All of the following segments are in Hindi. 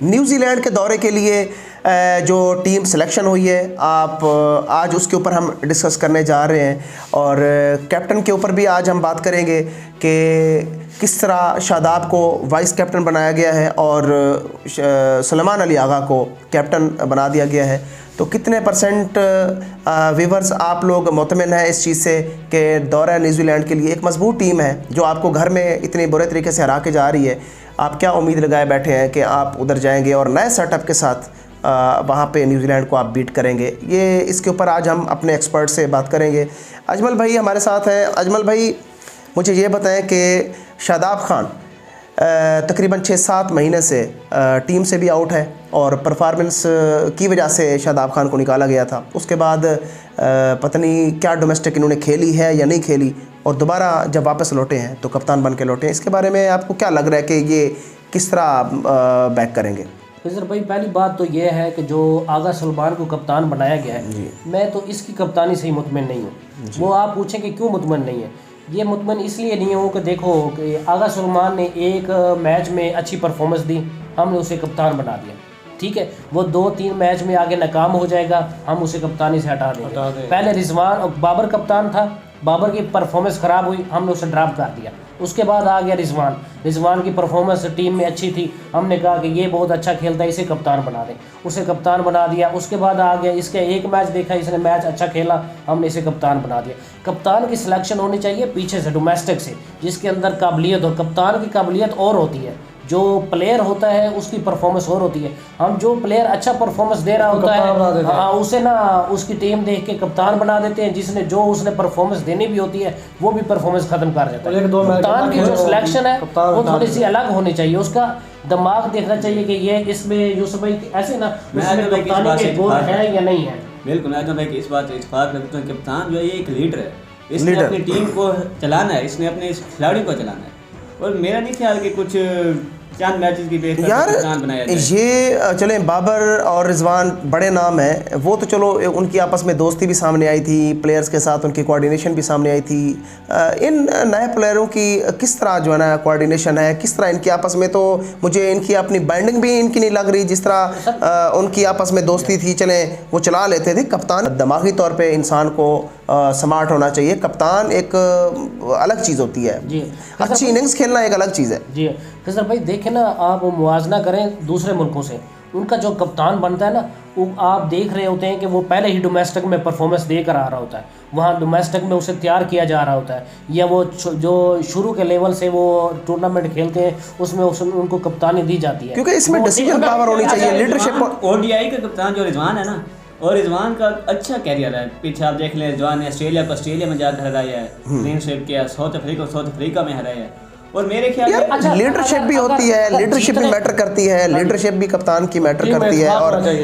न्यूजीलैंड के दौरे के लिए जो टीम सिलेक्शन हुई है, आप आज उसके ऊपर हम डिस्कस करने जा रहे हैं। और कैप्टन के ऊपर भी आज हम बात करेंगे कि किस तरह शादाब को वाइस कैप्टन बनाया गया है और सुलेमान अली आगा को कैप्टन बना दिया गया है। तो कितने परसेंट व्यूवर्स आप लोग मुतमिन हैं इस चीज़ से कि दौरा न्यूजीलैंड के लिए एक मजबूत टीम है जो आपको घर में इतनी बुरे तरीके से हरा के जा रही है, आप क्या उम्मीद लगाए बैठे हैं कि आप उधर जाएंगे और नए सेटअप के साथ वहाँ पे न्यूजीलैंड को आप बीट करेंगे? ये इसके ऊपर आज हम अपने एक्सपर्ट से बात करेंगे। अजमल भाई हमारे साथ हैं। अजमल भाई, मुझे ये बताएं कि शादाब खान तकरीबन 6-7 महीने से टीम से भी आउट है और परफॉर्मेंस की वजह से शादाब खान को निकाला गया था। उसके बाद पता नहीं क्या डोमेस्टिक इन्होंने खेली है या नहीं खेली, और दोबारा जब वापस लौटे हैं तो कप्तान बन के लौटे हैं। इसके बारे में आपको क्या लग रहा है कि ये किस तरह बैक करेंगे? फिजर भाई, पहली बात तो ये है कि जो आगा सुलेमान को कप्तान बनाया गया है, मैं तो इसकी कप्तानी से ही मुतमिन नहीं हूँ। वो आप पूछें कि क्यों मुतमिन नहीं है, ये मुतमिन इसलिए नहीं हूँ कि देखो कि आगा सुलेमान ने एक मैच में अच्छी परफॉर्मेंस दी, हमने उसे कप्तान बना दिया, ठीक है। वो 2-3 मैच में आगे नाकाम हो जाएगा, हम उसे कप्तानी से हटा देंगे। पहले रिजवान और बाबर कप्तान था, बाबर की परफॉर्मेंस ख़राब हुई, हमने उसे ड्रॉप कर दिया। उसके बाद आ गया रिजवान की परफॉर्मेंस टीम में अच्छी थी, हमने कहा कि ये बहुत अच्छा खेलता है, इसे कप्तान बना दें, उसे कप्तान बना दिया। उसके बाद आ गया इसके एक मैच देखा, इसने मैच अच्छा खेला, हमने इसे कप्तान बना दिया। कप्तान की सिलेक्शन होनी चाहिए पीछे से, डोमेस्टिक से, जिसके अंदर काबिलियत हो। कप्तान की काबिलियत और होती है, जो प्लेयर होता है उसकी परफॉर्मेंस और होती है। हम जो प्लेयर अच्छा परफॉर्मेंस दे रहा होता है उसे ना उसकी टीम देख के कप्तान बना देते हैं, जिसने जो उसने परफॉर्मेंस देनी भी होती है वो भी परफॉर्मेंस खत्म कर देता है। कप्तान की जो सिलेक्शन है वो थोड़ी सी अलग होनी चाहिए, उसका दिमाग देखना चाहिए कि ये इसमें यूसुफ भाई ऐसे ना कप्तानी के गुण है या नहीं है। बिल्कुल, मैं तो भाई इस बात से इत्तेफाक रखता हूँ, कप्तान जो है ये एक लीडर है, इसने अपनी टीम को चलाना है, इसने अपने खिलाड़ी को चलाना है। और मेरा नहीं ख्याल कि कुछ चंद मैचेस की बेस पर कप्तान बनाया जाए। ये चले बाबर और रिजवान बड़े नाम हैं, वो तो चलो उनकी आपस में दोस्ती भी सामने आई थी, प्लेयर्स के साथ उनकी कोऑर्डिनेशन भी सामने आई थी। इन नए प्लेयरों की किस तरह जो है ना कोऑर्डिनेशन है, किस तरह इनकी आपस में, तो मुझे इनकी अपनी बाइंडिंग भी इनकी नहीं लग रही जिस तरह उनकी आपस में दोस्ती थी। चले वो चला लेते थे। कप्तान दिमागी तौर पर इंसान को स्मार्ट होना चाहिए। कप्तान एक अलग चीज़ होती है, अच्छी इनिंग्स खेलना एक अलग चीज़ है। जी फिजर भाई, देखें ना, आप मुआवजा करें दूसरे मुल्कों से, उनका जो कप्तान बनता है ना, वो आप देख रहे होते हैं कि वो पहले ही डोमेस्टिक में परफॉर्मेंस देकर आ रहा होता है, वहाँ डोमेस्टिक में उसे तैयार किया जा रहा होता है, या वो जो शुरू के लेवल से वो टूर्नामेंट खेलते हैं उसमें उनको कप्तानी दी जाती है, क्योंकि इसमें डिसीजन पावर होनी चाहिए, लीडरशिप। ओडीआई का कप्तान जो रिजवान है ना, और रिजवान का अच्छा कैरियर है, पीछे आप देख लें, रिजवान ने ऑस्ट्रेलिया में जाकर हराया है, क्लीनस्वीप किया, साउथ अफ्रीका में हराया है। और मेरे ख्याल में लीडरशिप भी होती है, लीडरशिप भी मैटर करती है, लीडरशिप भी कप्तान की मैटर करती है,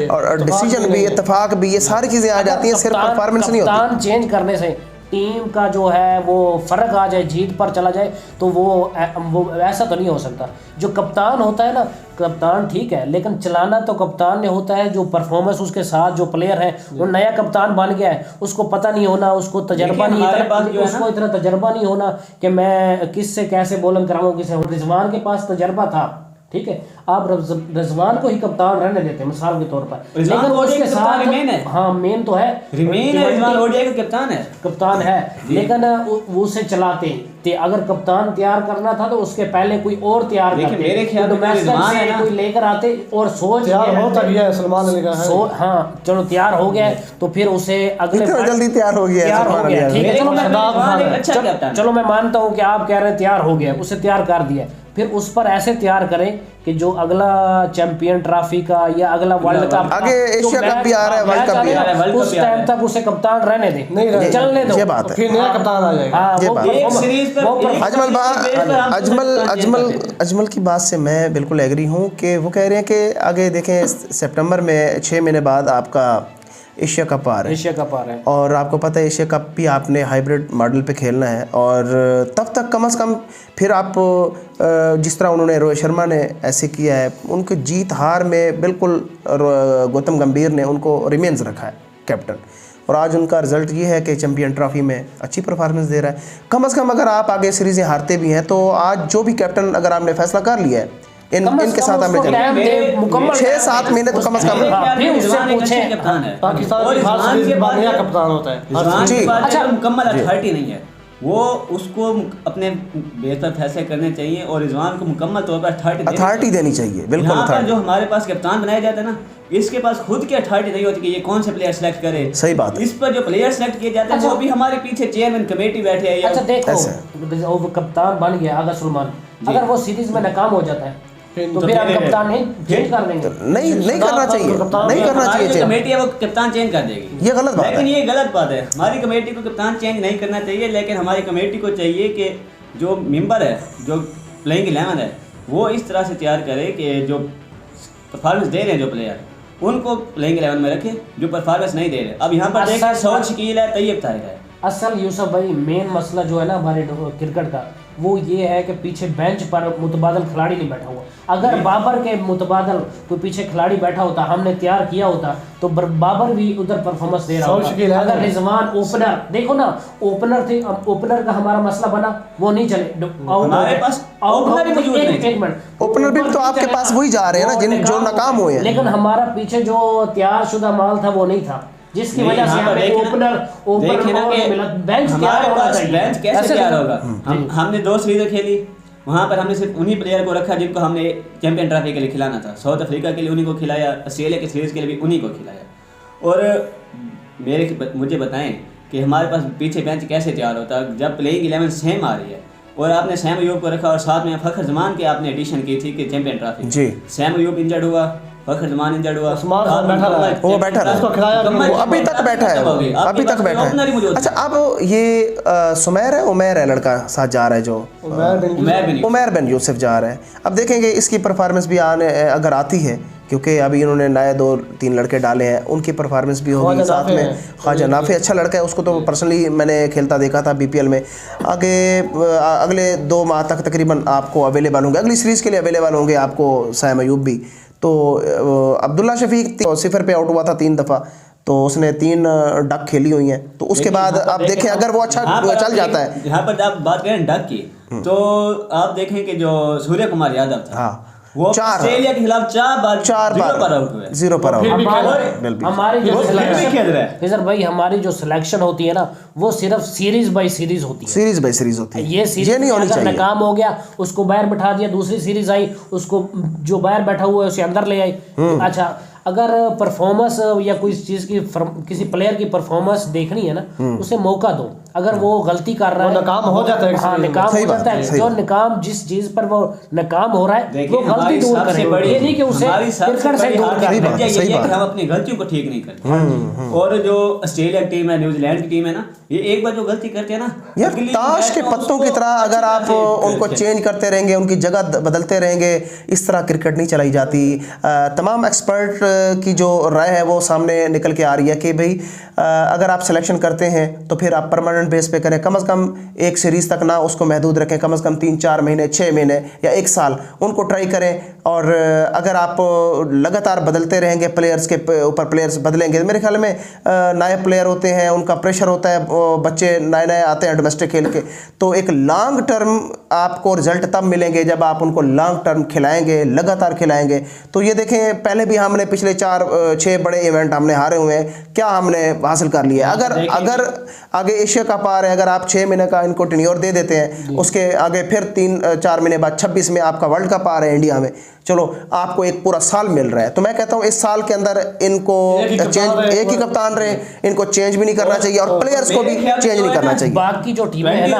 और डिसीजन भी, इत्तेफाक भी, ये सारी चीजें आ जाती हैं, सिर्फ परफॉर्मेंस नहीं होती। कप्तान चेंज करने से टीम का जो है वो फ़र्क आ जाए, जीत पर चला जाए, तो वो ऐसा तो नहीं हो सकता। जो कप्तान होता है ना, कप्तान ठीक है, लेकिन चलाना तो कप्तान ने होता है। जो परफॉर्मेंस उसके साथ जो प्लेयर है, वो नया कप्तान बन गया है, उसको पता नहीं होना, उसको तजर्बा नहीं, उसको इतना तजर्बा नहीं होना कि मैं किससे कैसे बॉलिंग कराऊँ, किसे। रिजवान के पास तजर्बा था, ठीक है, आप रिजवान को ही कप्तान रहने देते हैं मिसाल के तौर पर, लेकिन उसके साथ हाँ मेन तो है, रिजवान ओडीआई का कप्तान है, लेकिन वो उसे चलाते थे। अगर कप्तान तैयार करना था तो उसके पहले कोई और तैयार करते, मेरे ख्याल में कोई लेकर आते और सोच हाँ चलो तैयार हो गया है तो फिर उसे अगले जल्दी तैयार हो गया, ठीक है, चलो मैं मानता हूँ कि आप कह रहे हैं तैयार हो गया, उसे तैयार कर दिया, फिर उस पर ऐसे तैयार करें कि जो अगला चैंपियन ट्रॉफी का या अगला वर्ल्ड कप, आगे एशिया कप भी आ रहा है, वर्ल्ड कप भी आ रहा है, उस टाइम तक उसे कप्तान रहने दे, नहीं चलने दो, ये बात है, फिर नया कप्तान आ जाएगा। अजमल की बात से मैं बिल्कुल एग्री हूँ कि वो कह रहे हैं कि आगे देखें सितंबर में 6 महीने बाद आपका एशिया कप आ रहा है, और आपको पता है एशिया कप भी आपने हाइब्रिड मॉडल पे खेलना है, और तब तक कम से कम फिर आप जिस तरह उन्होंने रोहित शर्मा ने ऐसे किया है, उनके जीत हार में बिल्कुल गौतम गंभीर ने उनको रिमेंस रखा है कैप्टन, और आज उनका रिजल्ट ये है कि चैंपियन ट्रॉफी में अच्छी परफॉर्मेंस दे रहा है। कम से कम अगर आप आगे सीरीज़ें हारते भी हैं तो आज जो भी कैप्टन अगर आपने फैसला कर लिया है इनके साथ हमें 6-7 महीने तो कम से कम। कप्तान होता है, अच्छा मुकम्मल अथॉरिटी नहीं है, वो उसको अपने बेहतर फैसले करने चाहिए और रिजवान को मुकम्मल तौर पर अथॉरिटी देनी चाहिए। बिल्कुल, यहाँ पर जो हमारे पास कप्तान बनाया जाता है ना, इसके पास खुद की अथॉरिटी नहीं होती कि ये कौन से प्लेयर सेलेक्ट करे। सही बात है। इस पर जो प्लेयर सेलेक्ट किए जाते हैं वो भी हमारे पीछे चेयरमैन कमेटी बैठे है। अच्छा देखो, वो कप्तान बन गया आगा सुलेमान, अगर वो सीरीज में नाकाम हो जाता है तो फिर आप कप्तान नहीं चेंज कर देंगे? नहीं करना चाहिए, नहीं करना चाहिए। कमेटी है वो कप्तान चेंज कर देगी, ये गलत बात है। लेकिन ये गलत बात है। हमारी कमेटी को कप्तान चेंज नहीं करना चाहिए, लेकिन हमारी कमेटी को चाहिए कि जो मेंबर है, जो प्लेइंग 11 है, वो इस तरह से तैयार करे कि जो परफॉर्मेंस दे रहे हैं जो प्लेयर, उनको प्लेइंग 11 में रखे, जो परफॉर्मेंस नहीं दे रहे। अब यहाँ पर देखिए सौद शकील है, तैयब ताहिर है। असल यूसुफ भाई मेन मसला जो है ना हमारे क्रिकेट का, वो ये है कि पीछे बेंच पर मुतबादल खिलाड़ी नहीं बैठा हुआ। अगर बाबर के मुतबादल कोई पीछे खिलाड़ी बैठा होता, हमने तैयार किया होता, तो बाबर भी उधर परफॉर्मेंस दे रहा होता। अगर रिजवान ओपनर, देखो ना ओपनर थे, ओपनर का हमारा मसला बना, वो नहीं चले। हमारे पास ओपनर भी मौजूद नहीं। एक मिनट, ओपनर भी तो आपके पास वही जा रहे हैं ना, जिन जो नाकाम हुए हैं। लेकिन हमारा पीछे जो तैयार शुदा माल था वो नहीं था, जिसकी वजह से हमें ओपनर बेंच हमारे पास बेंच कैसे तैयार होगा? हमने 2 सीरीज खेली, वहाँ पर हमने सिर्फ उन्हीं प्लेयर को रखा जिनको हमने चैंपियन ट्रॉफी के लिए खिलाना था। साउथ अफ्रीका के लिए उन्हीं को खिलाया, ऑस्ट्रेलिया के सीरीज के लिए भी उन्हीं को खिलाया। और मुझे बताएं कि हमारे पास पीछे बेंच कैसे तैयार होता जब प्लेइंग 11 सेम आ रही है और आपने सैम अयूब को रखा और साथ में फखर जमान की आपने एडिशन की थी कि चैंपियन ट्रॉफी जी। सैम अयूब इंजर्ड हुआ, फखर जमान इंजर्ड हुआ, वो बैठा रहा, वो अभी तक बैठा है, अभी तक बैठा है। अच्छा, अब ये सुमैर है, उमैर है लड़का साथ जा रहा है, जो उमैर बिन यूसुफ जा रहा है। अब देखेंगे इसकी परफॉर्मेंस भी आने अगर आती है, क्योंकि अभी इन्होंने नए 2-3 लड़के डाले हैं, उनकी परफॉर्मेंस भी होगी। साथ में ख्वाजा नाफे अच्छा लड़का है, उसको तो पर्सनली मैंने खेलता देखा था BPL में। आगे अगले 2 माह तक तकरीबन आपको अवेलेबल होंगे, अगली सीरीज़ के लिए अवेलेबल होंगे आपको सैम अयूब भी। तो अब्दुल्ला शफीक 0 पे आउट हुआ था 3 दफ़ा, तो उसने 3 डक खेली हुई हैं। तो उसके बाद आप देखें अगर वो अच्छा चल जाता है। यहाँ पर आप बात करें डक की, तो आप देखें कि जो सूर्य कुमार यादव था, हाँ, वो ऑस्ट्रेलिया के खिलाफ 4 बार 0 पर आउट। हमारी जो सिलेक्शन होती है ना, वो सिर्फ सीरीज बाय सीरीज होती है, सीरीज बाय सीरीज होती है। ये सीरीज नहीं होनी चाहिए। नाकाम हो गया, उसको बाहर बिठा दिया, दूसरी सीरीज आई, उसको जो बाहर बैठा हुआ है उसे अंदर ले आई। अच्छा, अगर परफॉर्मेंस या कोई चीज की किसी प्लेयर की परफॉर्मेंस देखनी है ना, उसे मौका दो। अगर वो गलती कर रहा है, नाकाम हो जाता है। हाँ, नाकाम हो जाता है। जो नाकाम जिस चीज पर वो नाकाम हो रहा है, वो गलती दूर करे, ये नहीं कि उसे क्रिकेट से दूर करे। हम अपनी गलतियों को ठीक नहीं करते। और जो ऑस्ट्रेलिया की टीम है, न्यूजीलैंड की टीम है ना, ये एक बार जो गलती करते हैं ना, यार ताश के पत्तों की तरह अगर आप उनको चेंज करते रहेंगे, उनकी जगह बदलते रहेंगे, इस तरह क्रिकेट नहीं चलाई जाती। तमाम एक्सपर्ट की जो राय है वो सामने निकल के आ रही है कि भाई अगर आप सिलेक्शन करते हैं तो फिर आप परमानेंट बेस पे करें, कम से कम एक सीरीज़ तक ना उसको महदूद रखें, कम से कम 3-4 महीने, 6 महीने या 1 साल उनको ट्राई करें। और अगर आप लगातार बदलते रहेंगे, प्लेयर्स के ऊपर प्लेयर्स बदलेंगे, मेरे ख्याल में नए प्लेयर होते हैं, उनका प्रेशर होता है, बच्चे नए आते हैं डोमेस्टिक खेल के, तो एक लॉन्ग टर्म आपको रिजल्ट तब मिलेंगे जब आप उनको लॉन्ग टर्म खिलाएंगे, लगातार खिलाएंगे। तो ये देखें, पहले भी हमने पिछले 4-6 बड़े इवेंट हमने हारे हुए हैं, क्या हमने हासिल कर लिया। अगर आगे एशिया कप आ रहे हैं, अगर आप 6 महीने का इनको टेन्योर दे देते हैं, उसके आगे फिर 3-4 महीने बाद 26 में आपका वर्ल्ड कप आ रहे हैं इंडिया में, चलो आपको एक पूरा साल मिल रहा है। तो मैं कहता हूँ इस साल के अंदर इनको चेंज, एक ही कप्तान रहे, इनको चेंज भी नहीं करना चाहिए और प्लेयर्स को भी चेंज नहीं करना चाहिए। बाकी जो टीमें है ना,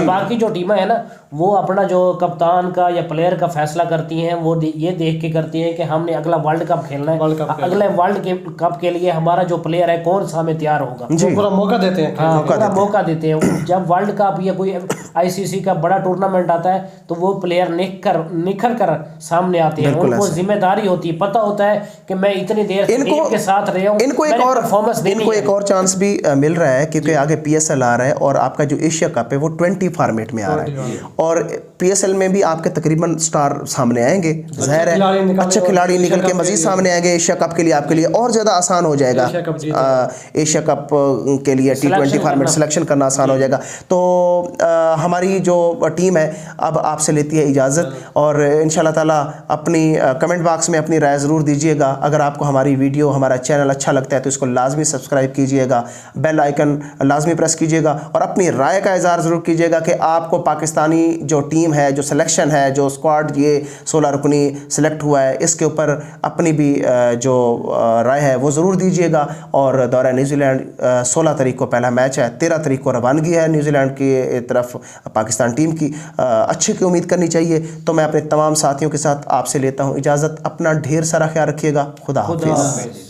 बाकी जो टीमें है ना, वो अपना जो कप्तान का या प्लेयर का फैसला करती हैं, वो ये देख के करती हैं कि हमने अगला वर्ल्ड कप खेलना है, अगले वर्ल्ड कप के लिए हमारा जो प्लेयर है कौन सा हमें तैयार होगा, पूरा मौका देते हैं। हाँ, पूरा मौका देते हैं। जब वर्ल्ड कप या कोई ICC का बड़ा टूर्नामेंट आता है तो वो प्लेयर निखर कर सामने आते हैं, उनको जिम्मेदारी होती है, पता होता है कि मैं इतनी देर टीम के साथ रहा हूं, इनको एक और चांस भी मिल रहा है, क्योंकि आगे PSL आ रहा है और आपका जो एशिया कप है वो 20 फॉर्मेट में आ रहा है। और PSL में भी आपके तकरीबन स्टार सामने आएंगे, ज़ाहिर है अच्छे खिलाड़ी निकल के मज़ीद सामने आएंगे। एशिया कप के लिए आपके लिए और ज़्यादा आसान हो जाएगा, एशिया कप के लिए T20 फॉर्मेट सिलेक्शन करना आसान हो जाएगा। तो हमारी जो टीम है अब आपसे लेती है इजाज़त, और इंशाल्लाह ताला अपनी कमेंट बॉक्स में अपनी राय ज़रूर दीजिएगा। अगर आपको हमारी वीडियो, हमारा चैनल अच्छा लगता है तो इसको लाजमी सब्सक्राइब कीजिएगा, बेल आइकन लाजमी प्रेस कीजिएगा, और अपनी राय का इज़हार ज़रूर कीजिएगा कि आपको पाकिस्तानी जो टीम है, जो सिलेक्शन है, जो स्क्वाड ये 16 रुकनी सिलेक्ट हुआ है, इसके ऊपर अपनी भी जो राय है वो ज़रूर दीजिएगा। और दौरा न्यूजीलैंड 16 तारीख को पहला मैच है, 13 तारीख को रवानगी है न्यूजीलैंड की तरफ पाकिस्तान टीम की। अच्छे की उम्मीद करनी चाहिए। तो मैं अपने तमाम साथियों के साथ आपसे लेता हूँ इजाज़त। अपना ढेर सारा ख्याल रखिएगा। खुदा हाफिज़।